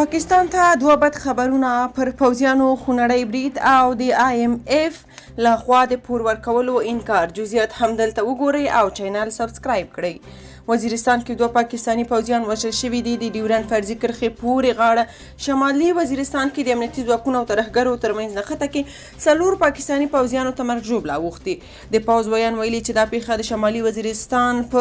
پاکستان ته دوه بد خبرونه پر پوځیانو خونړی برید او د IMF لخوا د پور ورکولو انکار. جزئیات هم دلته وګورئ او چینل سبسکرایب کړئ. وزیرستان کې دوه پاکستانی پوځیان وژل شوي دي. د ډیورنډ فرضي کرښې پورې غاړه شمالي وزیرستان کې د امنیتي ځواکونو او ترهګرو ترمنځ نښته کې 4 پاکستانی پوځیانو ته مرګ ژوبله اوښتې. د پوځ ویان ویلي چې دا پیښه د شمالي وزیرستان په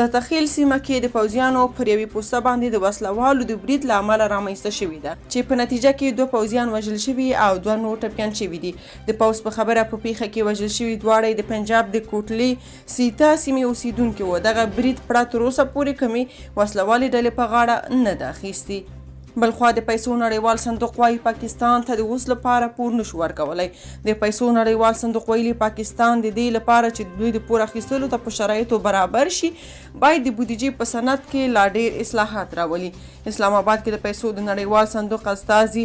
د تخیل سیمه کې د پوځیانو پر یوې پوسته باندې د وسلوالو د برید له امله رامنځته شوې ده چې په نتیجه کې 2 پوځیان وژل شوي او 2 نور ټپیان شوي دي. د پوځ په خبره په پیښه کې وژل شوي دواړه د پنجاب د کوټلي سیتا سیمې اوسیدونکي وو. دغه برید پړه تر اوسه پورې کمې وسلوالې ډلې په غاړه نه ده اخیستې. بلخوا د پیسو نړیوال صندوق وايي پاکستان ته د اوس لپاره پور نشو ورکولی. د پیسو نړیوال صندوق ویلي پاکستان د دې لپاره چې دوی د پور اخیستلو ته په شرایطو برابر شي باید د بودیجې په سند کې لا ډیر اصلاحات راولي. اسلام آباد کې د پیسو د نړیوال صندوق استازي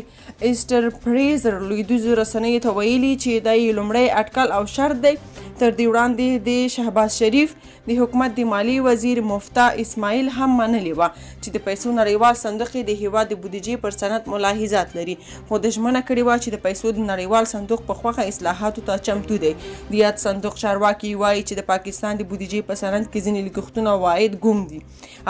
ایسټر پریزر لویدیځو رسنیو ته ویلي چې دا یې لومړی اټکل او شرط دی. تر دې وړاندې د شهباز شریف د حکومت د مالی وزیر مفتا اسماعیل هم منلې وه چې د پیسو نړیوال صندوق د هیواد د بودیجې پر سند ملاحظات لري، خو د ژمنه کړې وه چې د پیسو د نړیوال صندوق په خوښه اصلاحاتو ته چمتو دی. د یاد صندوق چارواکي وایي چې د پاکستان د بودیجې په سند کې ځینې لګښتونه او عواید ګم دي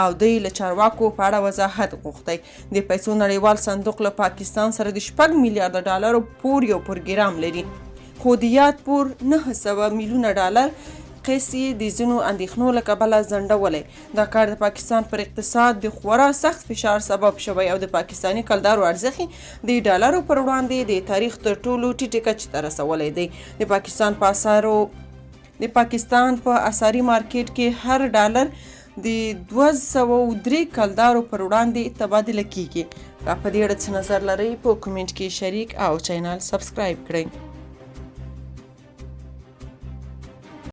او دوی له چارواکو په اړه وضاحت غوښتی. د پیسو نړیوال صندوق له پاکستان سره د 6 میلیارډ ډالرو پور یو پروګرام لري، خو د یاد پور 900 میلیونه ډالر قیسی د ځینو اندېښنو له کبله ځنډولی. دا کار د پاکستان پر اقتصاد د خورا سخت فشار سبب شوی او د پاکستاني کلدارو ارزښت د ډالرو پر وړاندې د تاریخ تر ټولو ټیټې کچې ته رسولی دی. د پاکستان په اسعاري مارکیټ کې هر ډالر د 203 کلدارو پر وړاندې تبادله کیږي. په دې اړه څه نظر لرئ په کومنټ کې شریک او چینل سبسکرایب کړئ.